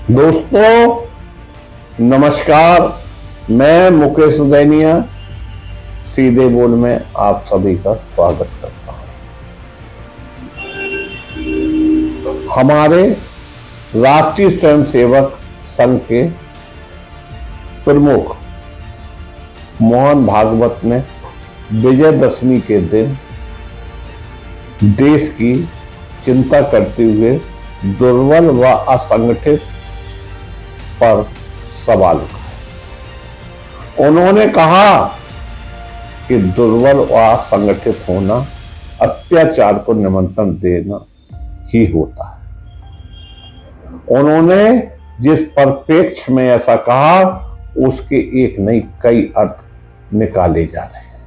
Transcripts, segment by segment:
दोस्तों नमस्कार, मैं मुकेश उदैनिया सीधे बोल में आप सभी का स्वागत करता हूं। हमारे राष्ट्रीय स्वयंसेवक संघ के प्रमुख मोहन भागवत ने विजयदशमी के दिन देश की चिंता करते हुए दुर्बल व असंगठित पर सवाल उठाया। उन्होंने कहा कि दुर्बल व असंगठित होना अत्याचार को निमंत्रण देना ही होता है। उन्होंने जिस परिप्रेक्ष्य में ऐसा कहा उसके एक नहीं कई अर्थ निकाले जा रहे हैं।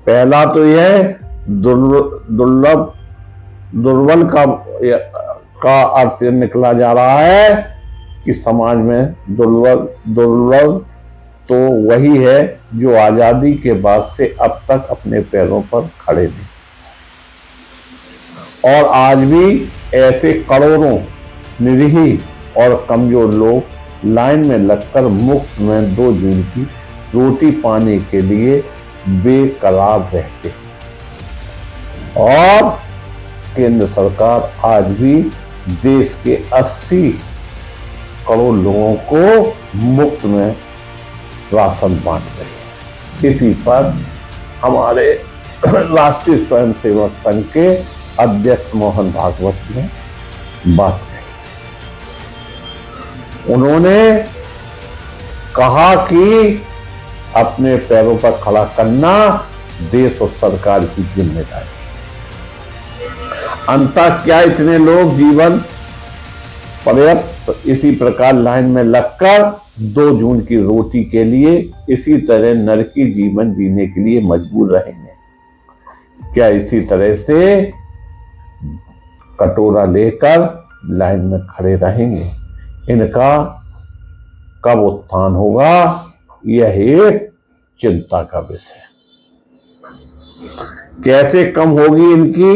पहला तो यह दुर्बल का अर्थ निकला जा रहा है कि समाज में दुर्बल तो वही है जो आजादी के बाद से अब तक अपने पैरों पर खड़े नहीं, और आज भी ऐसे करोड़ों निरीह और कमजोर लोग लाइन में लगकर मुफ्त में 2 जून की रोटी पाने के लिए बेकरार रहते हैं। और केंद्र सरकार आज भी देश के 80 करोड़ लोगों को मुफ्त में राशन बांट रही है। इसी पर हमारे राष्ट्रीय स्वयंसेवक संघ के अध्यक्ष मोहन भागवत ने बात कही। उन्होंने कहा कि अपने पैरों पर खड़ा करना देश और सरकार की जिम्मेदारी। अंततः क्या इतने लोग जीवन पर्याप्त इसी प्रकार लाइन में लगकर 2 जून की रोटी के लिए इसी तरह नरकी जीवन जीने के लिए मजबूर रहेंगे? क्या इसी तरह से कटोरा लेकर लाइन में खड़े रहेंगे? इनका कब उत्थान होगा, यह एक चिंता का विषय। कैसे कम होगी इनकी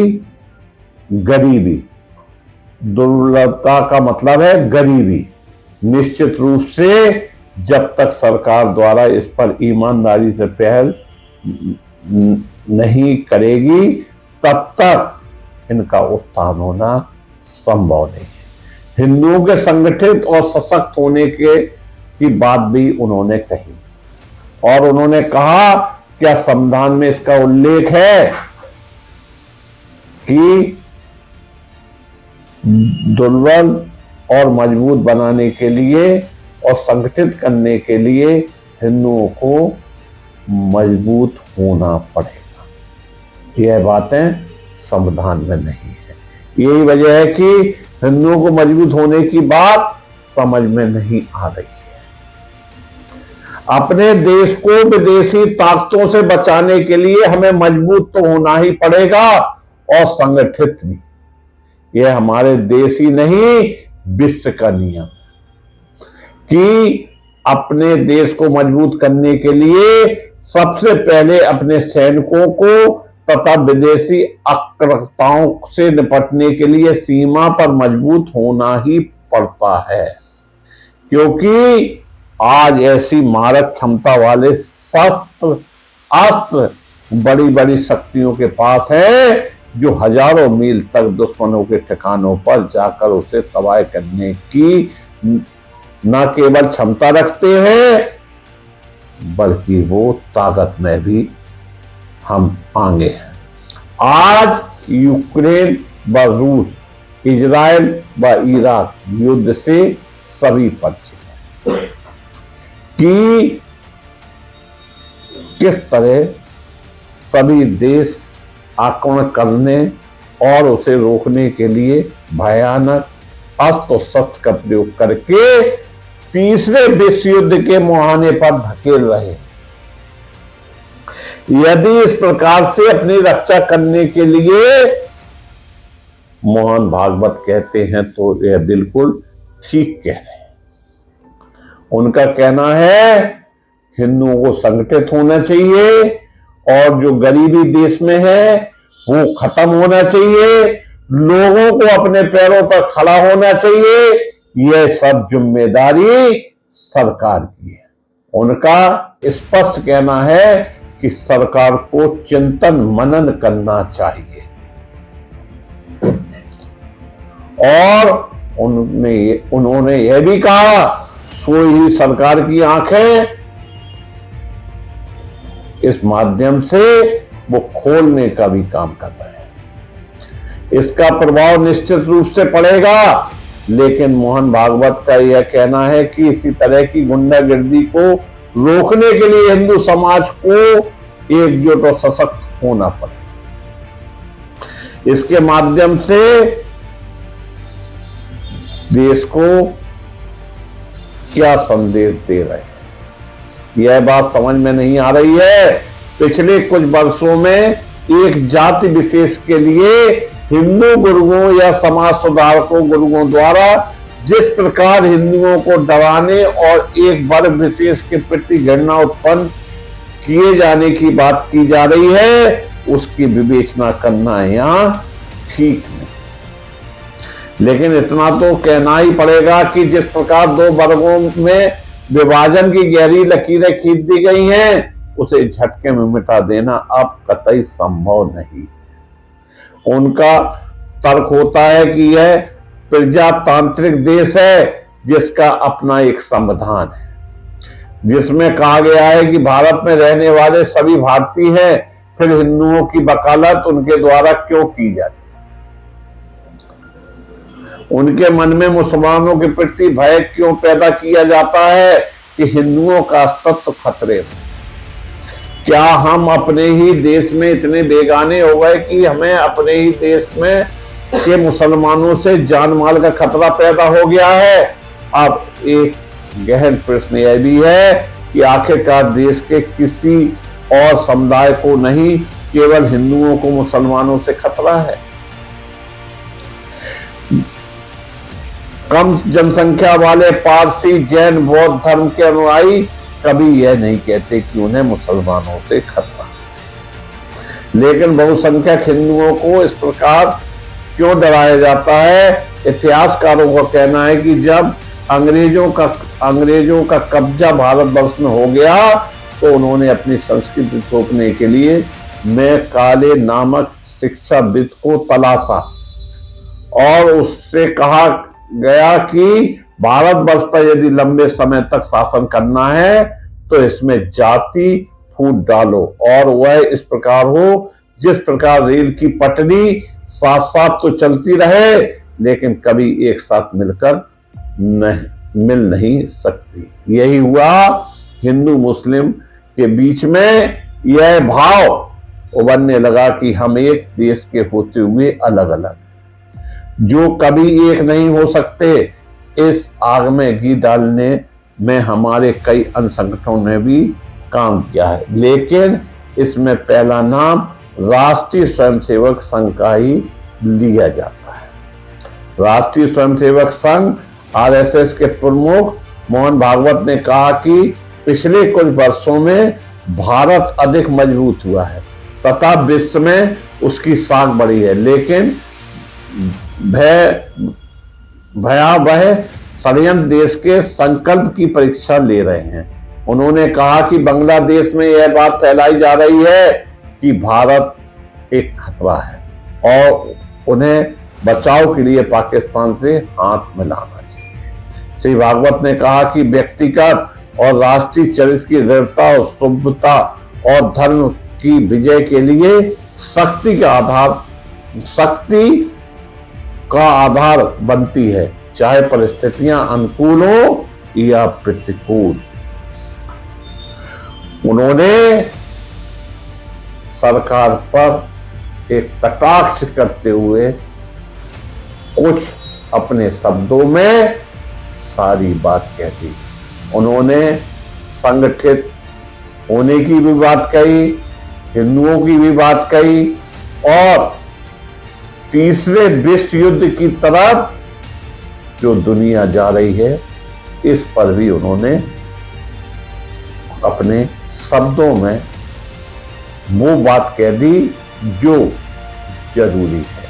गरीबी? दुर्बलता का मतलब है गरीबी। निश्चित रूप से जब तक सरकार द्वारा इस पर ईमानदारी से पहल नहीं करेगी तब तक इनका उत्थान होना संभव नहीं है। हिंदुओं के संगठित और सशक्त होने की बात भी उन्होंने कही, और उन्होंने कहा क्या संविधान में इसका उल्लेख है कि दुर्बल और मजबूत बनाने के लिए और संगठित करने के लिए हिंदुओं को मजबूत होना पड़ेगा? यह बातें संविधान में नहीं है। यही वजह है कि हिंदुओं को मजबूत होने की बात समझ में नहीं आ रही है। अपने देश को विदेशी ताकतों से बचाने के लिए हमें मजबूत तो होना ही पड़ेगा और संगठित भी। यह हमारे देश ही नहीं विश्व का नियम कि अपने देश को मजबूत करने के लिए सबसे पहले अपने सैनिकों को तथा विदेशी आक्रामकताओं से निपटने के लिए सीमा पर मजबूत होना ही पड़ता है, क्योंकि आज ऐसी मारक क्षमता वाले अस्त्र बड़ी बड़ी शक्तियों के पास है जो हजारों मील तक दुश्मनों के ठिकानों पर जाकर उसे तबाह करने की न केवल क्षमता रखते हैं बल्कि वो ताकत में भी हम आगे हैं। आज यूक्रेन व रूस, इजराइल व इराक युद्ध से सभी परिचित हैं कि किस तरह सभी देश आक्रमण करने और उसे रोकने के लिए भयानक अस्त्र शस्त्र का प्रयोग करके तीसरे विश्व युद्ध के मुहाने पर धकेल रहे। यदि इस प्रकार से अपनी रक्षा करने के लिए मोहन भागवत कहते हैं तो यह बिल्कुल ठीक कह रहे हैं। उनका कहना है हिंदुओं को संगठित होना चाहिए और जो गरीबी देश में है वो खत्म होना चाहिए। लोगों को अपने पैरों पर खड़ा होना चाहिए। यह सब जिम्मेदारी सरकार की है। उनका स्पष्ट कहना है कि सरकार को चिंतन मनन करना चाहिए और उन्होंने यह भी कहा, सोई ही सरकार की आंखें, इस माध्यम से वो खोलने का भी काम कर रहे हैं। इसका प्रभाव निश्चित रूप से पड़ेगा, लेकिन मोहन भागवत का यह कहना है कि इसी तरह की गुंडागर्दी को रोकने के लिए हिंदू समाज को एकजुट और सशक्त होना पड़ेगा। इसके माध्यम से देश को क्या संदेश दे रहे हैं, यह बात समझ में नहीं आ रही है। पिछले कुछ वर्षों में एक जाति विशेष के लिए हिंदू गुरुओं या समाज सुधारकों गुरुओं द्वारा जिस प्रकार हिंदुओं को डराने और एक वर्ग विशेष के प्रति घृणा उत्पन्न किए जाने की बात की जा रही है, उसकी विवेचना करना यहां ठीक नहीं। लेकिन इतना तो कहना ही पड़ेगा कि जिस प्रकार दो वर्गों में विभाजन की गहरी लकीरें खींच दी गई हैं, उसे झटके में मिटा देना अब कतई संभव नहीं। उनका तर्क होता है कि यह प्रजातांत्रिक देश है जिसका अपना एक संविधान है, जिसमें कहा गया है कि भारत में रहने वाले सभी भारतीय हैं, फिर हिंदुओं की वकालत उनके द्वारा क्यों की जाती? उनके मन में मुसलमानों के प्रति भय क्यों पैदा किया जाता है कि हिंदुओं का अस्तित्व खतरे में? क्या हम अपने ही देश में इतने बेगाने हो गए कि हमें अपने ही देश में के मुसलमानों से जान माल का खतरा पैदा हो गया है? अब एक गहन प्रश्न यह भी है कि आखिरकार देश के किसी और समुदाय को नहीं, केवल हिंदुओं को मुसलमानों से खतरा है? कम जनसंख्या वाले पारसी, जैन, बौद्ध धर्म के अनुयायी कभी यह नहीं कहते कि उन्हें मुसलमानों से खतरा है। लेकिन बहुसंख्यक हिंदुओं को इस प्रकार क्यों डराया जाता है? इतिहासकारों का कहना है कि जब अंग्रेजों का कब्जा भारतवर्ष में हो गया तो उन्होंने अपनी संस्कृति थोपने के लिए मैकाले नामक शिक्षाविद को तलाशा और उससे कहा गया कि भारतवर्ष पर यदि लंबे समय तक शासन करना है तो इसमें जाति फूट डालो और वह इस प्रकार हो जिस प्रकार रेल की पटरी साथ साथ तो चलती रहे लेकिन कभी एक साथ मिल नहीं सकती। यही हुआ हिंदू मुस्लिम के बीच में, यह भाव उभरने लगा कि हम एक देश के होते हुए अलग अलग जो कभी एक नहीं हो सकते। इस आग में घी डालने में हमारे कई अन्य संगठनों ने भी काम किया है, लेकिन इसमें पहला नाम राष्ट्रीय स्वयंसेवक संघ का ही लिया जाता है। राष्ट्रीय स्वयंसेवक संघ आरएसएस के प्रमुख मोहन भागवत ने कहा कि पिछले कुछ वर्षों में भारत अधिक मजबूत हुआ है तथा विश्व में उसकी साख बढ़ी है, लेकिन भयावह षड्यंत्र देश के संकल्प की परीक्षा ले रहे हैं। उन्होंने कहा कि बांग्लादेश में यह बात फैलाई जा रही है कि भारत एक खतरा है और उन्हें बचाव के लिए पाकिस्तान से हाथ मिलाना चाहिए। श्री भागवत ने कहा कि व्यक्तिगत और राष्ट्रीय चरित्र की दृढ़ता और शुभता और धर्म की विजय के लिए शक्ति का आधार बनती है, चाहे परिस्थितियां अनुकूल हो या प्रतिकूल। उन्होंने सरकार पर एक कटाक्ष करते हुए कुछ अपने शब्दों में सारी बात कह दी। उन्होंने संगठित होने की भी बात कही, हिंदुओं की भी बात कही और तीसरे विश्व युद्ध की तरफ जो दुनिया जा रही है इस पर भी उन्होंने अपने शब्दों में वो बात कह दी जो जरूरी है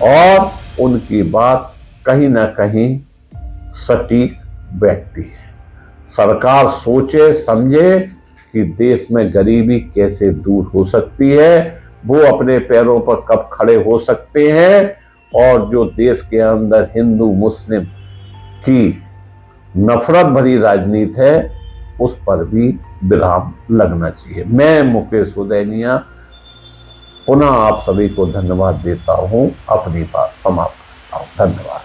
और उनकी बात कहीं ना कहीं सटीक व्यक्ति है। सरकार सोचे समझे कि देश में गरीबी कैसे दूर हो सकती है, वो अपने पैरों पर कब खड़े हो सकते हैं, और जो देश के अंदर हिंदू मुस्लिम की नफरत भरी राजनीति है उस पर भी विराम लगना चाहिए। मैं मुकेश उदैनिया पुनः आप सभी को धन्यवाद देता हूं, अपनी बात समाप्त करता हूं। धन्यवाद।